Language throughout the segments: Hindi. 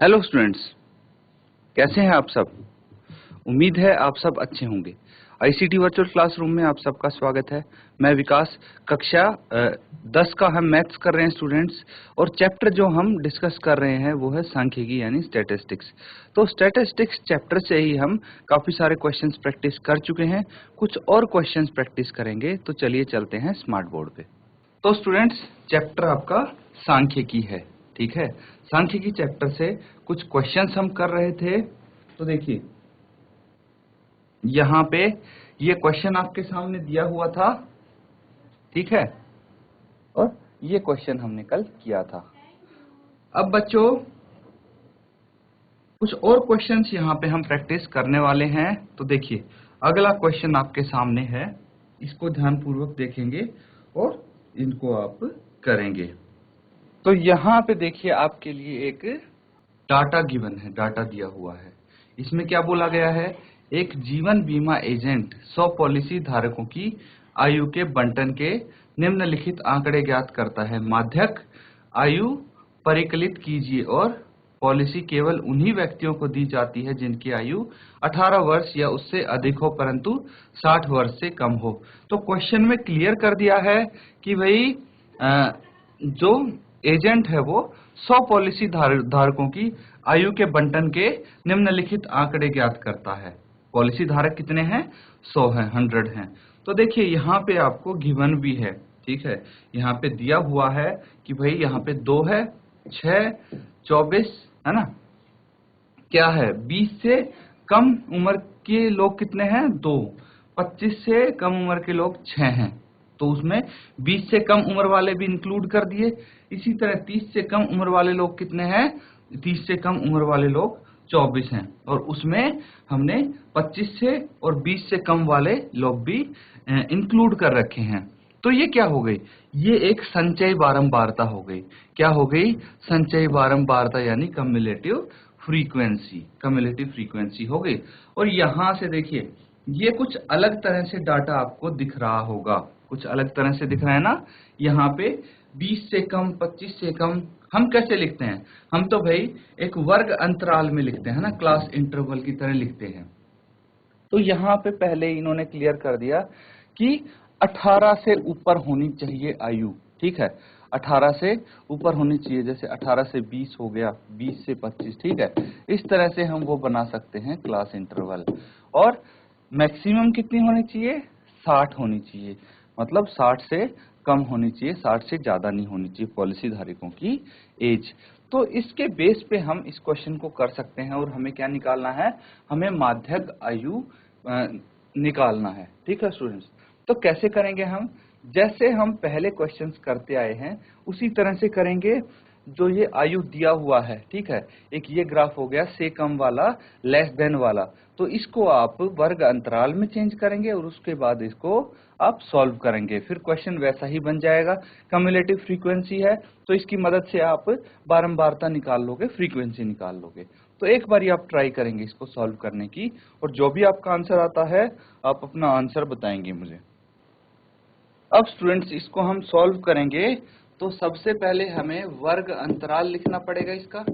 हेलो स्टूडेंट्स, कैसे हैं आप सब। उम्मीद है आप सब अच्छे होंगे। आईसीटी वर्चुअल क्लासरूम में आप सबका स्वागत है। मैं विकास। कक्षा 10 का हम मैथ्स कर रहे हैं स्टूडेंट्स, और चैप्टर जो हम डिस्कस कर रहे हैं वो है सांख्यिकी यानी स्टैटिस्टिक्स। तो स्टैटिस्टिक्स चैप्टर से ही हम काफी सारे क्वेश्चंस प्रैक्टिस कर चुके हैं, कुछ और क्वेश्चंस प्रैक्टिस करेंगे। तो चलिए चलते हैं स्मार्ट बोर्ड पे। तो स्टूडेंट्स, चैप्टर आपका सांख्यिकी है, ठीक है। सांख्यिकी चैप्टर से कुछ क्वेश्चंस हम कर रहे थे। तो देखिए, यहाँ पे ये क्वेश्चन आपके सामने दिया हुआ था, ठीक है, और ये क्वेश्चन हमने कल किया था। अब बच्चों, कुछ और क्वेश्चंस यहाँ पे हम प्रैक्टिस करने वाले हैं। तो देखिए, अगला क्वेश्चन आपके सामने है, इसको ध्यानपूर्वक देखेंगे और इनको आप करेंगे। तो यहाँ पे देखिए, आपके लिए एक डाटा गिवन है, डाटा दिया हुआ है। इसमें क्या बोला गया है, एक जीवन बीमा एजेंट 100 पॉलिसी धारकों की आयु के बंटन के निम्नलिखित आंकड़े ज्ञात करता है। माध्यक आयु परिकलित कीजिए और पॉलिसी केवल उन्हीं व्यक्तियों को दी जाती है जिनकी आयु 18 वर्ष या उससे अधिक हो, परंतु 60 वर्ष से कम हो। तो क्वेश्चन में क्लियर कर दिया है कि भाई जो एजेंट है वो 100 पॉलिसी धारकों की आयु के बंटन के निम्नलिखित आंकड़े ज्ञात करता है। पॉलिसी धारक कितने हैं, 100 हैं, 100 हैं। तो देखिए, यहाँ पे आपको गिवन भी है, ठीक है। यहाँ पे दिया हुआ है कि भाई यहाँ पे 2 है, 6, 24 है ना, क्या है, 20 से कम उम्र के लोग कितने हैं, 2, 25 से कम उम्र के लोग 6 हैं। तो उसमें 20 से कम उम्र वाले भी इंक्लूड कर दिए। इसी तरह 30 से कम उम्र वाले लोग कितने हैं, 30 से कम उम्र वाले लोग 24 हैं, और उसमें हमने 25 से और 20 से कम वाले लोग भी इंक्लूड कर रखे हैं। तो ये क्या हो गई, ये एक संचयी बारंबारता हो गई। क्या हो गई, संचयी बारंबारता यानी कम्युलेटिव फ्रीक्वेंसी, कम्युलेटिव फ्रीक्वेंसी हो गई। और यहां से देखिए, ये कुछ अलग तरह से डाटा आपको दिख रहा होगा, कुछ अलग तरह से दिख रहा है ना। यहाँ पे 20 से कम, 25 से कम हम कैसे लिखते हैं, हम तो भाई एक वर्ग अंतराल में लिखते हैं ना, क्लास इंटरवल की तरह लिखते हैं। तो यहाँ पे पहले इन्होंने क्लियर कर दिया कि 18 से ऊपर होनी चाहिए आयु, ठीक है। 18 से ऊपर होनी चाहिए, जैसे 18 से 20 हो गया, 20 से 25, ठीक है। इस तरह से हम वो बना सकते हैं क्लास इंटरवल। और मैक्सिमम कितनी होनी चाहिए, 60 होनी चाहिए, मतलब 60 से कम होनी चाहिए, 60 से ज्यादा नहीं होनी चाहिए पॉलिसी धारकों की एज। तो इसके बेस पे हम इस क्वेश्चन को कर सकते हैं, और हमें क्या निकालना है, हमें माध्यक आयु निकालना है, ठीक है स्टूडेंट्स। तो कैसे करेंगे हम, जैसे हम पहले क्वेश्चंस करते आए हैं उसी तरह से करेंगे। जो ये आयु दिया हुआ है, ठीक है, एक ये ग्राफ हो गया से कम वाला, लेस देन वाला, तो इसको आप वर्ग अंतराल में चेंज करेंगे और उसके बाद इसको आप सॉल्व करेंगे। फिर क्वेश्चन वैसा ही बन जाएगा। कम्युलेटिव फ्रीक्वेंसी है तो इसकी मदद से आप बारंबारता निकाल लोगे, फ्रीक्वेंसी निकाल लोगे। तो एक बार आप ट्राई करेंगे इसको सॉल्व करने की, और जो भी आपका आंसर आता है आप अपना आंसर बताएंगे मुझे। अब स्टूडेंट्स, इसको हम सॉल्व करेंगे तो सबसे पहले हमें वर्ग अंतराल लिखना पड़ेगा इसका।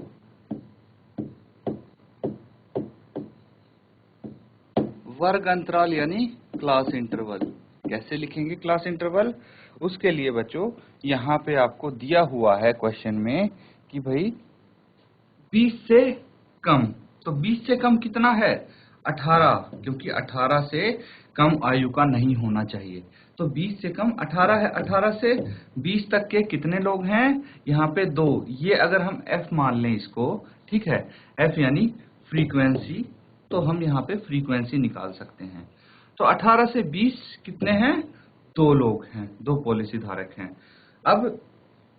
वर्ग अंतराल यानी क्लास इंटरवल। कैसे लिखेंगे क्लास इंटरवल, उसके लिए बच्चों यहाँ पे आपको दिया हुआ है क्वेश्चन में कि भाई 20 से कम, तो 20 से कम कितना है, 18, क्योंकि 18 से कम आयु का नहीं होना चाहिए। तो 20 से कम 18 है, 18 से 20 तक के कितने लोग हैं, यहाँ पे 2। ये अगर हम f मान लें इसको, ठीक है, f यानी फ्रीक्वेंसी, तो हम यहाँ पे फ्रीक्वेंसी निकाल सकते हैं। तो 18 से 20 कितने हैं, 2 लोग हैं, 2 पॉलिसी धारक हैं। अब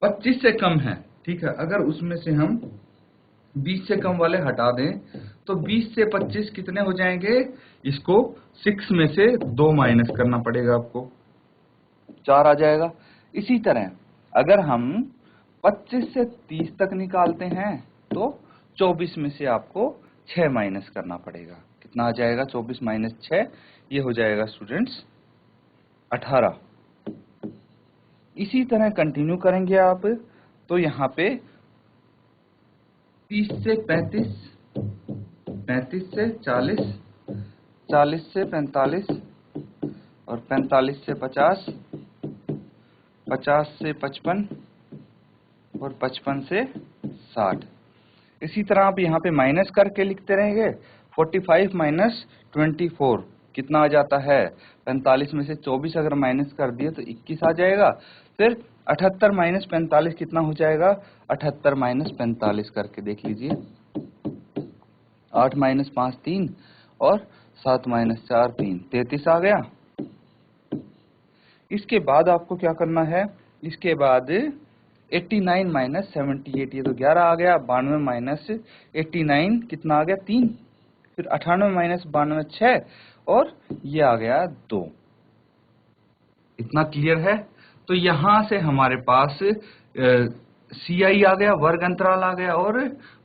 25 से कम है, ठीक है, अगर उसमें से हम 20 से कम वाले हटा दें तो 20 से 25 कितने हो जाएंगे, इसको 6 में से 2 माइनस करना पड़ेगा आपको, 4 आ जाएगा। इसी तरह अगर हम 25 से 30 तक निकालते हैं तो 24 में से आपको 6 माइनस करना पड़ेगा। कितना आ जाएगा, 24 माइनस 6, ये हो जाएगा स्टूडेंट्स 18। इसी तरह कंटिन्यू करेंगे आप, तो यहाँ पे 30 से 35, 35 से 40, 40 से 45 और 45 से 50, 50 से 55 और 55 से 60। इसी तरह आप यहाँ पे माइनस करके लिखते रहेंगे। 45 माइनस 24 कितना आ जाता है? 45 में से 24 अगर माइनस कर दिए तो 21 आ जाएगा। फिर 78 माइनस 45 कितना हो जाएगा? 78 माइनस 45 करके देख लीजिए। 8 माइनस 5 3 और 7 माइनस 4 3, 33 आ गया। इसके बाद आपको क्या करना है? इसके बाद 89 माइनस 78, ये तो 11 आ गया। 92 माइनस 89 कितना आ गया? 3। फिर 98 माइनस 92 6 और ये आ गया 2। इतना क्लियर है? तो यहां से हमारे पास CI आ गया, वर्ग अंतराल आ गया और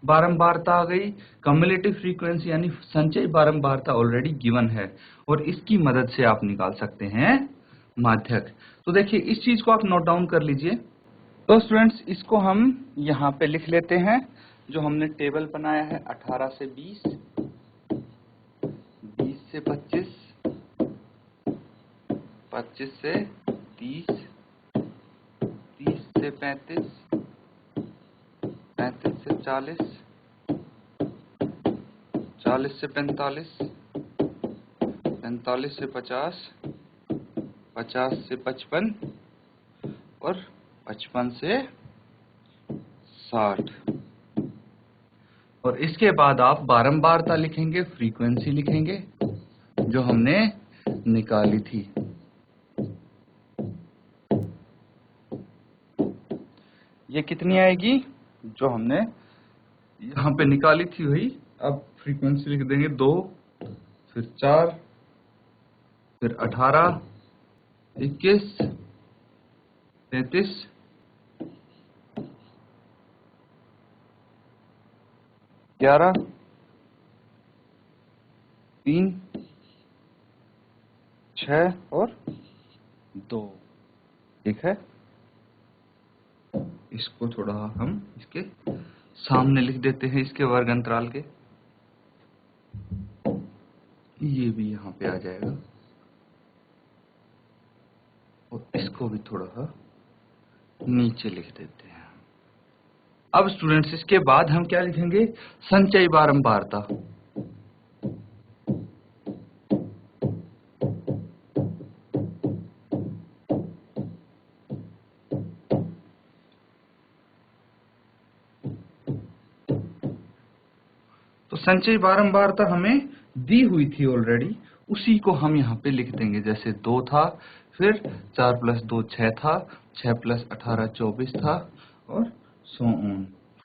बारंबारता आ गई। कम्युलेटिव फ्रीक्वेंसी यानी संचयी बारंबारता ऑलरेडी गिवन है और इसकी मदद से आप निकाल सकते हैं माध्यक। तो देखिए इस चीज को आप नोट डाउन कर लीजिए। तो स्टूडेंट्स इसको हम यहाँ पे लिख लेते हैं, जो हमने टेबल बनाया है। 18 से 20, 20 से 25, 25 से 30, 30 से 35, 35 से 40, 40 से 45, 45 से 50, 50 से 55 और 55 से 60। और इसके बाद आप बारंबारता लिखेंगे, फ्रीक्वेंसी लिखेंगे जो हमने निकाली थी। ये कितनी आएगी? जो हमने यहाँ पे निकाली थी वही। अब फ्रीक्वेंसी लिख देंगे 2, फिर 4, फिर 18, 21, 33, 11, 3, 6 और 2। ठीक है, इसको थोड़ा हम इसके सामने लिख देते हैं, इसके वर्ग अंतराल के। ये भी यहाँ पे आ जाएगा और इसको भी थोड़ा सा नीचे लिख देते हैं। अब स्टूडेंट्स इसके बाद हम क्या लिखेंगे? संचयी बारंबारता। तो संचयी बारंबारता हमें दी हुई थी ऑलरेडी, उसी को हम यहाँ पे लिख देंगे। जैसे 2 था, फिर 4 प्लस 2 6 था, 6 प्लस 18 24 था और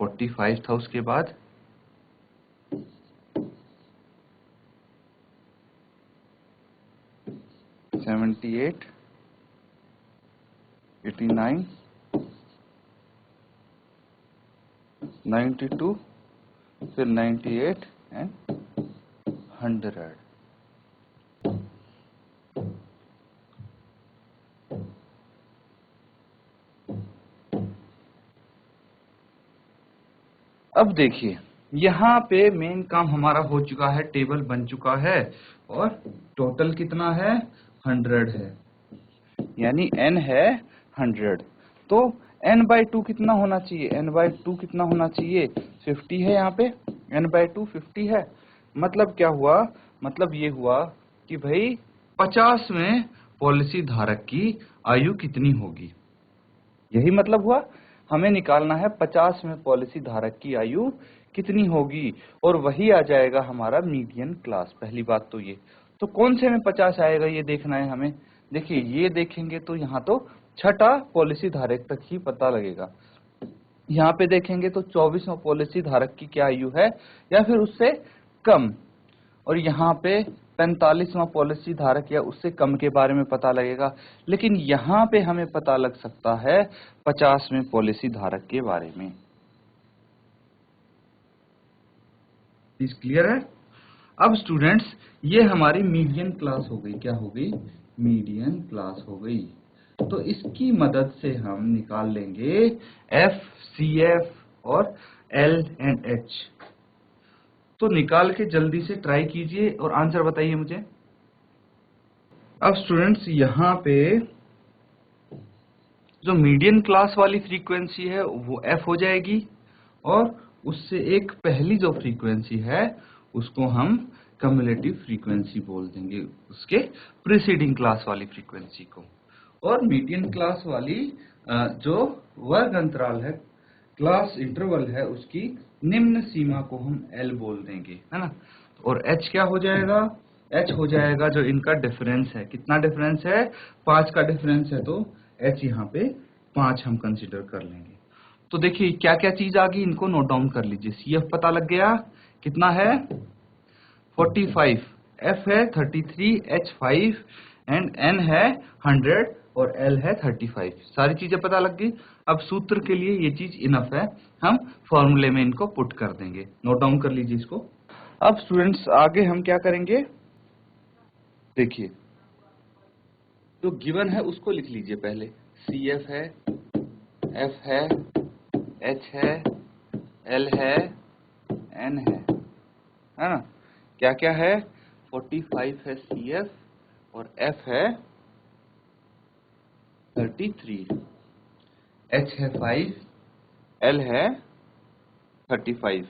45 था। उसके बाद 78, 89, 92, फिर 98 एंड 100। अब देखिए यहाँ पे मेन काम हमारा हो चुका है, टेबल बन चुका है और टोटल कितना है? 100 है, यानी n है 100। तो n/2 कितना होना चाहिए? n/2 कितना होना चाहिए? 50 है। यहाँ पे n/2 50 है। मतलब क्या हुआ? मतलब ये हुआ कि भाई 50 में पॉलिसी धारक की आयु कितनी होगी, यही मतलब हुआ। हमें निकालना है 50 में पॉलिसी धारक की आयु कितनी होगी और वही आ जाएगा हमारा मीडियन क्लास। पहली बात तो ये। तो कौन से में 50 आएगा ये देखना है हमें। देखिए ये देखेंगे तो यहाँ तो छठा पॉलिसी धारक तक ही पता लगेगा। यहाँ पे देखेंगे तो 24वां पॉलिसी धारक की क्या आयु है या फिर उससे कम, और यहाँ पे 45वां पॉलिसी धारक या उससे कम के बारे में पता लगेगा। लेकिन यहाँ पे हमें पता लग सकता है 50वें पॉलिसी धारक के बारे में। इस क्लियर है? अब स्टूडेंट्स ये हमारी मीडियन क्लास हो गई। क्या हो गई? मीडियन क्लास हो गई। तो इसकी मदद से हम निकाल लेंगे FCF और L एंड H। तो निकाल के जल्दी से ट्राई कीजिए और आंसर बताइए मुझे। अब स्टूडेंट्स यहाँ पे जो मीडियन क्लास वाली फ्रीक्वेंसी है वो F हो जाएगी, और उससे एक पहली जो फ्रीक्वेंसी है उसको हम कम्युलेटिव फ्रीक्वेंसी बोल देंगे, उसके प्रीसीडिंग क्लास वाली फ्रीक्वेंसी को। और मीडियन क्लास वाली जो वर्ग अंतराल है, क्लास इंटरवल है, उसकी निम्न सीमा को हम L बोल देंगे, है ना। और H क्या हो जाएगा? H हो जाएगा जो इनका डिफरेंस है। कितना डिफरेंस है? 5 का डिफरेंस है, तो H यहाँ पे 5 हम कंसीडर कर लेंगे। तो देखिए क्या क्या चीज आ गई, इनको नोट डाउन कर लीजिए। CF पता लग गया, कितना है? 45, F है 33, H 5 एंड N है 100 और L है 35। सारी चीजें पता लग गई। अब सूत्र के लिए ये चीज इनफ है, हम फॉर्मूले में इनको पुट कर देंगे। नोट डाउन कर लीजिए इसको। अब स्टूडेंट्स आगे हम क्या करेंगे, देखिए जो गिवन है उसको लिख लीजिए पहले। CF है, F है, H है, L है, N है ना। क्या क्या है? 45 है CF और F है 33, H है 5, L है 35।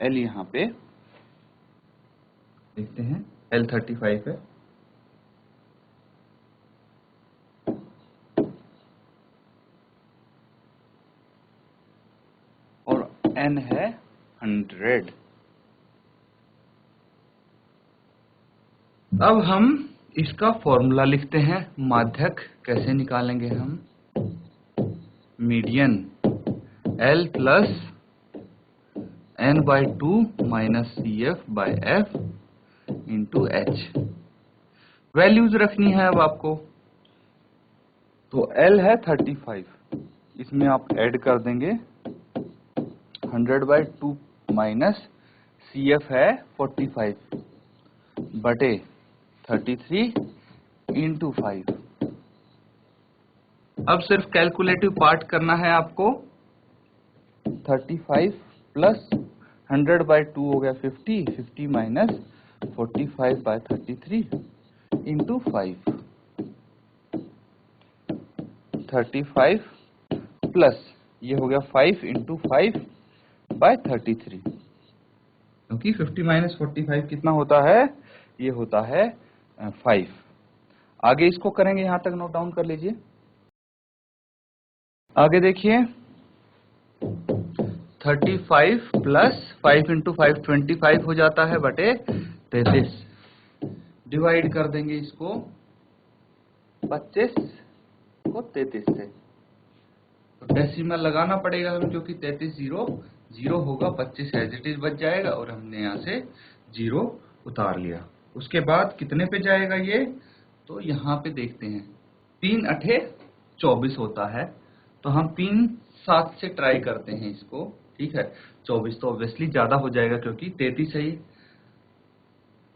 L यहाँ पे देखते हैं, L 35 है। और N है 100। अब हम इसका फॉर्मूला लिखते हैं। माध्यक कैसे निकालेंगे हम? Median L plus N/2 minus CF/F into H। Values रखनी है अब आपको। तो L है 35, इसमें आप ऐड कर देंगे 100/2 माइनस CF है 45 बटे 33 इंटू 5। अब सिर्फ कैलकुलेटिव पार्ट करना है आपको। 35 प्लस 100/2 हो गया 50, 50 माइनस 45/33 इंटू 5। 35 प्लस ये हो गया 5 इंटू 5/33, क्योंकि 50 माइनस 45 कितना होता है? ये होता है 5। आगे इसको करेंगे, यहां तक नोट डाउन कर लीजिए। आगे देखिए 35 प्लस 5 इंटू 5 25 हो जाता है बटे 33। डिवाइड कर देंगे इसको 25 को 33 से। तो डेसिमल लगाना पड़ेगा हमें, क्योंकि 33 0 होगा, 25 एज इट इज बच जाएगा और हमने यहाँ से 0 उतार लिया। उसके बाद कितने पे जाएगा ये? तो यहाँ पे देखते हैं 3 अठे 24 होता है, तो हम 3 7 से ट्राई करते हैं इसको। ठीक है, 24 तो ऑब्वियसली ज्यादा हो जाएगा क्योंकि 33 है ये।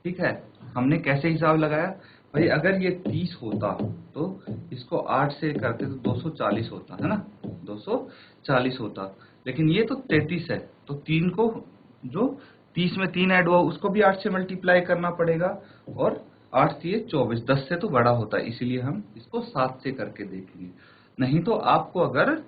ठीक है, हमने कैसे हिसाब लगाया भाई? अगर ये 30 होता तो इसको 8 से करते तो 240 होता है ना, 240 होता। लेकिन ये तो 33 है, तो 3 को जो 30 में 3 ऐड हुआ उसको भी 8 से मल्टीप्लाई करना पड़ेगा, और 8 से 24, 10 से तो बड़ा होता है, इसीलिए हम इसको 7 से करके देखेंगे। नहीं तो आपको अगर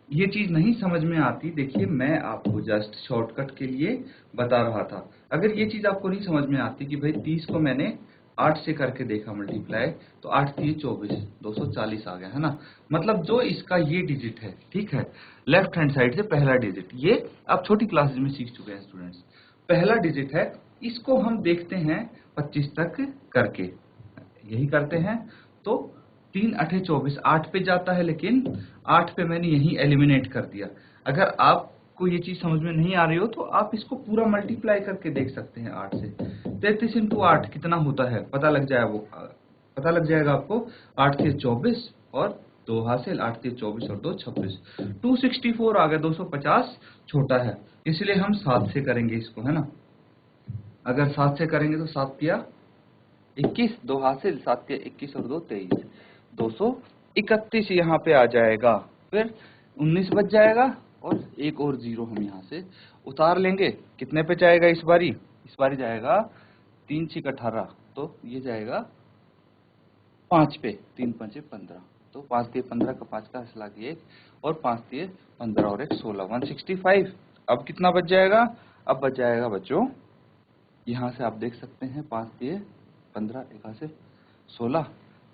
ये चीज नहीं समझ में आती, देखिए मैं आपको जस्ट शॉर्टकट के लिए बता रहा था। अगर ये चीज आपको नहीं समझ में आती कि भाई 30 को मैंने 8 से करके देखा मल्टीप्लाई, तो 8 3 24, 240 आ गया, है ना। मतलब जो इसका ये डिजिट है, ठीक है, लेफ्ट हैंड साइड से पहला डिजिट, ये आप छोटी क्लासेज में सीख चुके हैं स्टूडेंट्स। पहला डिजिट है, इसको हम देखते हैं 25 तक करके, यही करते हैं। तो 3 अठे 24, 8 पे जाता है, लेकिन 8 पे मैंने यही एलिमिनेट कर दिया। अगर आपको ये चीज समझ में नहीं आ रही हो तो आप इसको पूरा मल्टीप्लाई करके देख सकते हैं 8 से। 33 इंटू 8 कितना होता है पता लग जाएगा आपको। 8 से 24 और 2 हासिल, 8 से 24 और 2 26, 264 आ गया। 250 छोटा है, इसलिए हम 7 से करेंगे इसको, है ना। अगर 7 से करेंगे तो 7 किया 21, 2 हासिल, 7 के 21 और 2 23, 231 यहाँ पे आ जाएगा। फिर 19 बच जाएगा, और एक और 0 हम यहाँ से उतार लेंगे। कितने पे जाएगा इस बारी जाएगा 3 6 18, तो ये जाएगा 5 पे, 3 5 15, तो 5 दिए 15 का 5 का हंसला की 1 और 5 दिए 15 और 1 16, 165। अब कितना बच जाएगा? अब बच जाएगा बच्चों, यहाँ से आप देख सकते हैं 5 दिए 15, एक से 16,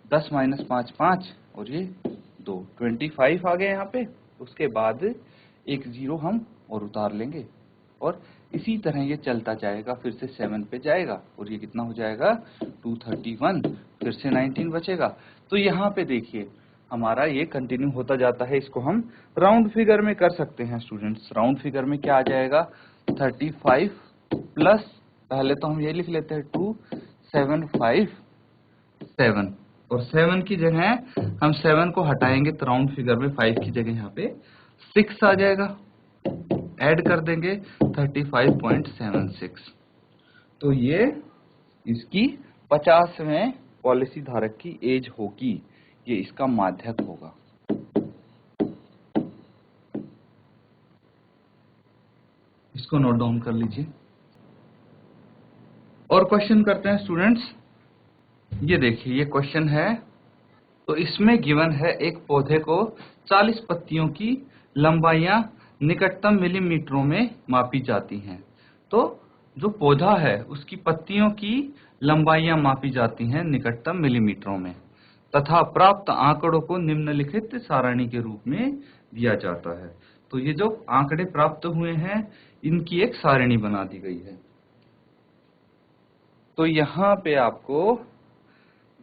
10 माइनस 5 5 और ये 2, 25 आ गए यहाँ पे। उसके बाद एक 0 हम और उतार लेंगे और इसी तरह ये चलता जाएगा, फिर से 7 पे जाएगा और ये कितना हो जाएगा 231, फिर से 19 बचेगा। तो यहाँ पे देखिए हमारा ये कंटिन्यू होता जाता है। इसको हम राउंड फिगर में कर सकते हैं स्टूडेंट्स। राउंड फिगर में क्या आ जाएगा 35 प्लस, पहले तो हम ये लिख लेते हैं 2757 और 7 की जगह हम 7 को हटाएंगे तो राउंड फिगर में 5 की जगह यहाँ पे 6 आ जाएगा। ऐड कर देंगे 35.76, तो ये इसकी 50वें पॉलिसी धारक की एज होगी, ये इसका माध्यक होगा। इसको नोट डाउन कर लीजिए और क्वेश्चन करते हैं स्टूडेंट्स। ये देखिए ये क्वेश्चन है, तो इसमें गिवन है एक पौधे को 40 पत्तियों की लंबाइयां निकटतम मिलीमीटरों में मापी जाती हैं। तो जो पौधा है उसकी पत्तियों की लंबाइयां मापी जाती हैं निकटतम मिलीमीटरों में, तथा प्राप्त आंकड़ों को निम्नलिखित सारणी के रूप में दिया जाता है। तो ये जो आंकड़े प्राप्त हुए हैं इनकी एक सारणी बना दी गई है। तो यहाँ पे आपको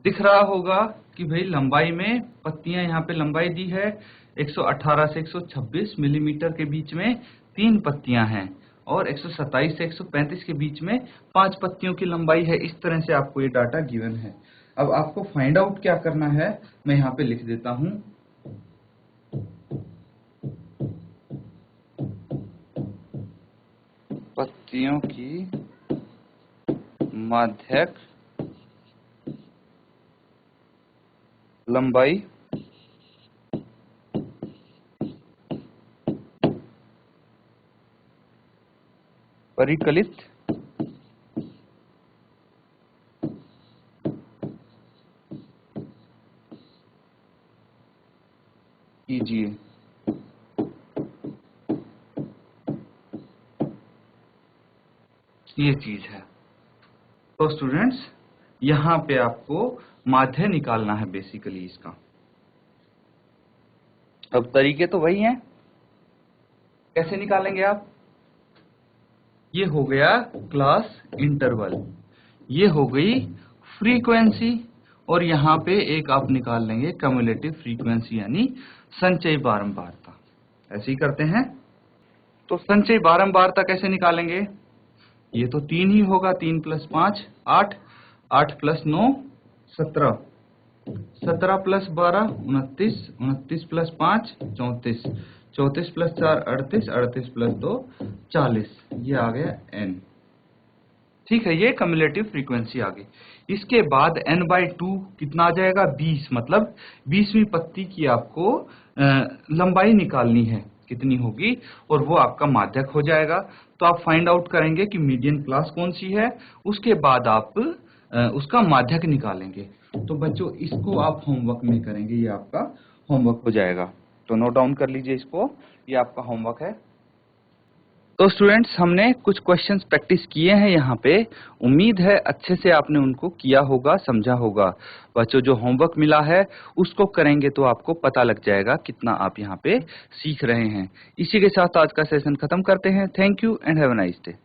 दिख रहा होगा कि भाई लंबाई में पत्तियां यहाँ पे लंबाई दी है 118 से 126 मिलीमीटर के बीच में 3 पत्तियां हैं और 127 से 135 के बीच में 5 पत्तियों की लंबाई है। इस तरह से आपको ये डाटा गिवन है। अब आपको फाइंड आउट क्या करना है, मैं यहाँ पे लिख देता हूं। पत्तियों की माध्यक लंबाई परिकलित कीजिए। ये चीज है। तो स्टूडेंट्स यहाँ पे आपको माध्य निकालना है बेसिकली इसका। अब तरीके तो वही हैं, कैसे निकालेंगे आप? ये हो गया क्लास इंटरवल, ये हो गई फ्रीक्वेंसी और यहाँ पे एक आप निकाल लेंगे क्यूमुलेटिव फ्रीक्वेंसी यानी संचयी बारंबारता। ऐसे ही करते हैं। तो संचयी बारंबारता कैसे निकालेंगे? ये तो 3 ही होगा, 3 + 5 8, 8 + 9 17, 17 + 12 29, 29 + 5 34, 34 + 4 38, 38 + 2 40, ये आ गया n। ठीक है, ये क्यूमुलेटिव फ्रीक्वेंसी आ गई। इसके बाद n/2 कितना आ जाएगा 20, मतलब 20वीं पत्ती की आपको लंबाई निकालनी है कितनी होगी और वो आपका माध्यक हो जाएगा। तो आप फाइंड आउट करेंगे कि मीडियन क्लास कौन सी है, उसके बाद आप उसका माध्यक निकालेंगे। तो बच्चों इसको आप होमवर्क में करेंगे, ये आपका होमवर्क हो जाएगा। तो नोट डाउन कर लीजिए इसको, ये आपका होमवर्क है। तो स्टूडेंट्स हमने कुछ क्वेश्चंस प्रैक्टिस किए हैं यहाँ पे। उम्मीद है अच्छे से आपने उनको किया होगा, समझा होगा। बच्चों जो होमवर्क मिला है उसको करेंगे तो आपको पता लग जाएगा कितना आप यहाँ पे सीख रहे हैं। इसी के साथ आज का सेशन खत्म करते हैं। Thank you and have a nice day.